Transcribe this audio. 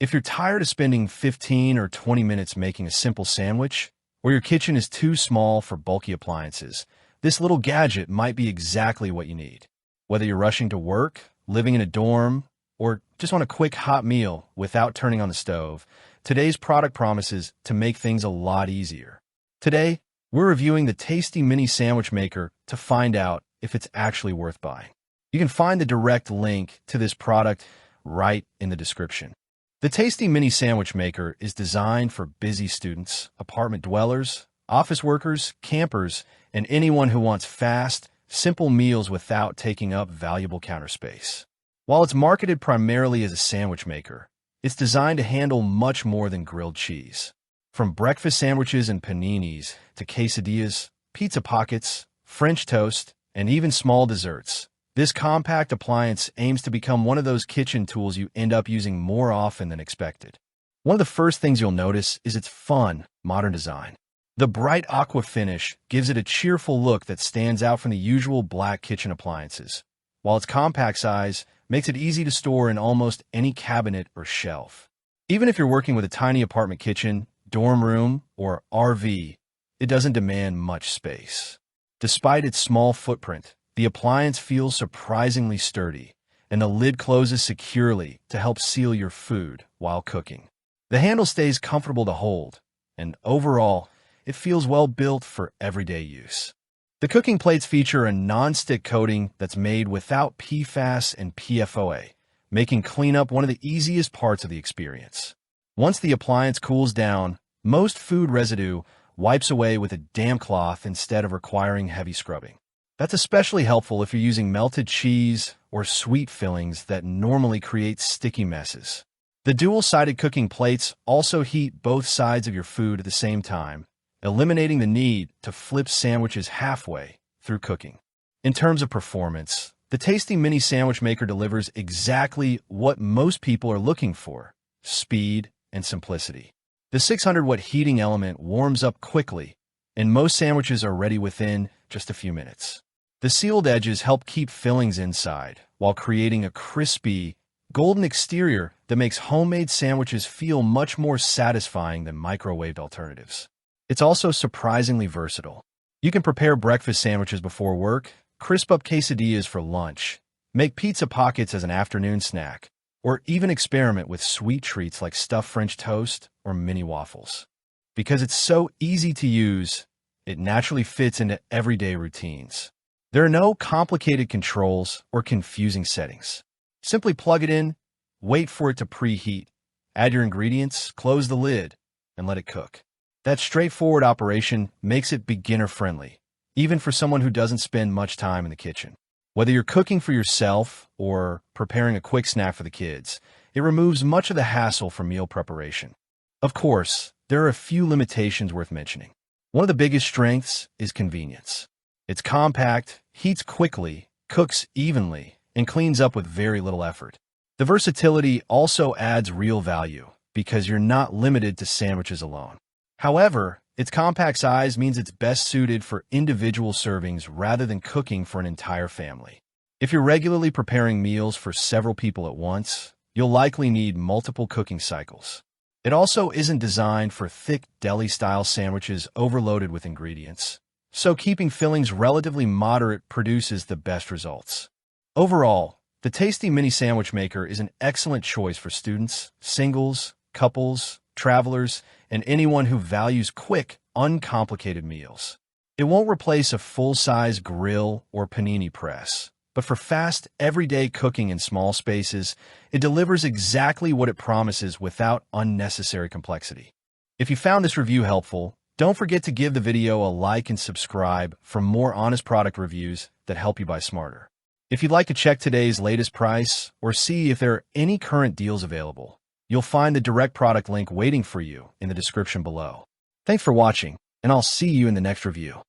If you're tired of spending 15 or 20 minutes making a simple sandwich, or your kitchen is too small for bulky appliances, this little gadget might be exactly what you need. Whether you're rushing to work, living in a dorm, or just want a quick hot meal without turning on the stove, today's product promises to make things a lot easier. Today, we're reviewing the tasty mini sandwich maker to find out if it's actually worth buying. You can find the direct link to this product right in the description. The tasty mini sandwich maker is designed for busy students, apartment dwellers, office workers, campers, and anyone who wants fast, simple meals without taking up valuable counter space. While it's marketed primarily as a sandwich maker, it's designed to handle much more than grilled cheese. From breakfast sandwiches and paninis to quesadillas, pizza pockets, French toast, and even small desserts, this compact appliance aims to become one of those kitchen tools you end up using more often than expected. One of the first things you'll notice is its fun, modern design. The bright aqua finish gives it a cheerful look that stands out from the usual black kitchen appliances, while its compact size makes it easy to store in almost any cabinet or shelf. Even if you're working with a tiny apartment kitchen, dorm room, or RV, it doesn't demand much space. Despite its small footprint, the appliance feels surprisingly sturdy, and the lid closes securely to help seal your food while cooking. The handle stays comfortable to hold, and overall, it feels well built for everyday use. The cooking plates feature a non-stick coating that's made without PFAS and PFOA, making cleanup one of the easiest parts of the experience. Once the appliance cools down, most food residue wipes away with a damp cloth instead of requiring heavy scrubbing. That's especially helpful if you're using melted cheese or sweet fillings that normally create sticky messes. The dual-sided cooking plates also heat both sides of your food at the same time, eliminating the need to flip sandwiches halfway through cooking. In terms of performance, the tasty mini sandwich maker delivers exactly what most people are looking for: speed and simplicity. The 600-watt heating element warms up quickly, and most sandwiches are ready within just a few minutes. The sealed edges help keep fillings inside, while creating a crispy, golden exterior that makes homemade sandwiches feel much more satisfying than microwaved alternatives. It's also surprisingly versatile. You can prepare breakfast sandwiches before work, crisp up quesadillas for lunch, make pizza pockets as an afternoon snack, or even experiment with sweet treats like stuffed French toast or mini waffles. Because it's so easy to use, it naturally fits into everyday routines. There are no complicated controls or confusing settings. Simply plug it in, wait for it to preheat, add your ingredients, close the lid, and let it cook. That straightforward operation makes it beginner-friendly, even for someone who doesn't spend much time in the kitchen. Whether you're cooking for yourself or preparing a quick snack for the kids, it removes much of the hassle from meal preparation. Of course, there are a few limitations worth mentioning. One of the biggest strengths is convenience. It's compact, heats quickly, cooks evenly, and cleans up with very little effort. The versatility also adds real value because you're not limited to sandwiches alone. However, its compact size means it's best suited for individual servings rather than cooking for an entire family. If you're regularly preparing meals for several people at once, you'll likely need multiple cooking cycles. It also isn't designed for thick deli-style sandwiches overloaded with ingredients, so keeping fillings relatively moderate produces the best results. Overall, the tasty mini sandwich maker is an excellent choice for students, singles, couples, travelers, and anyone who values quick, uncomplicated meals. It won't replace a full-size grill or panini press, but for fast, everyday cooking in small spaces, it delivers exactly what it promises without unnecessary complexity. If you found this review helpful, don't forget to give the video a like and subscribe for more honest product reviews that help you buy smarter. If you'd like to check today's latest price or see if there are any current deals available, you'll find the direct product link waiting for you in the description below. Thanks for watching, and I'll see you in the next review.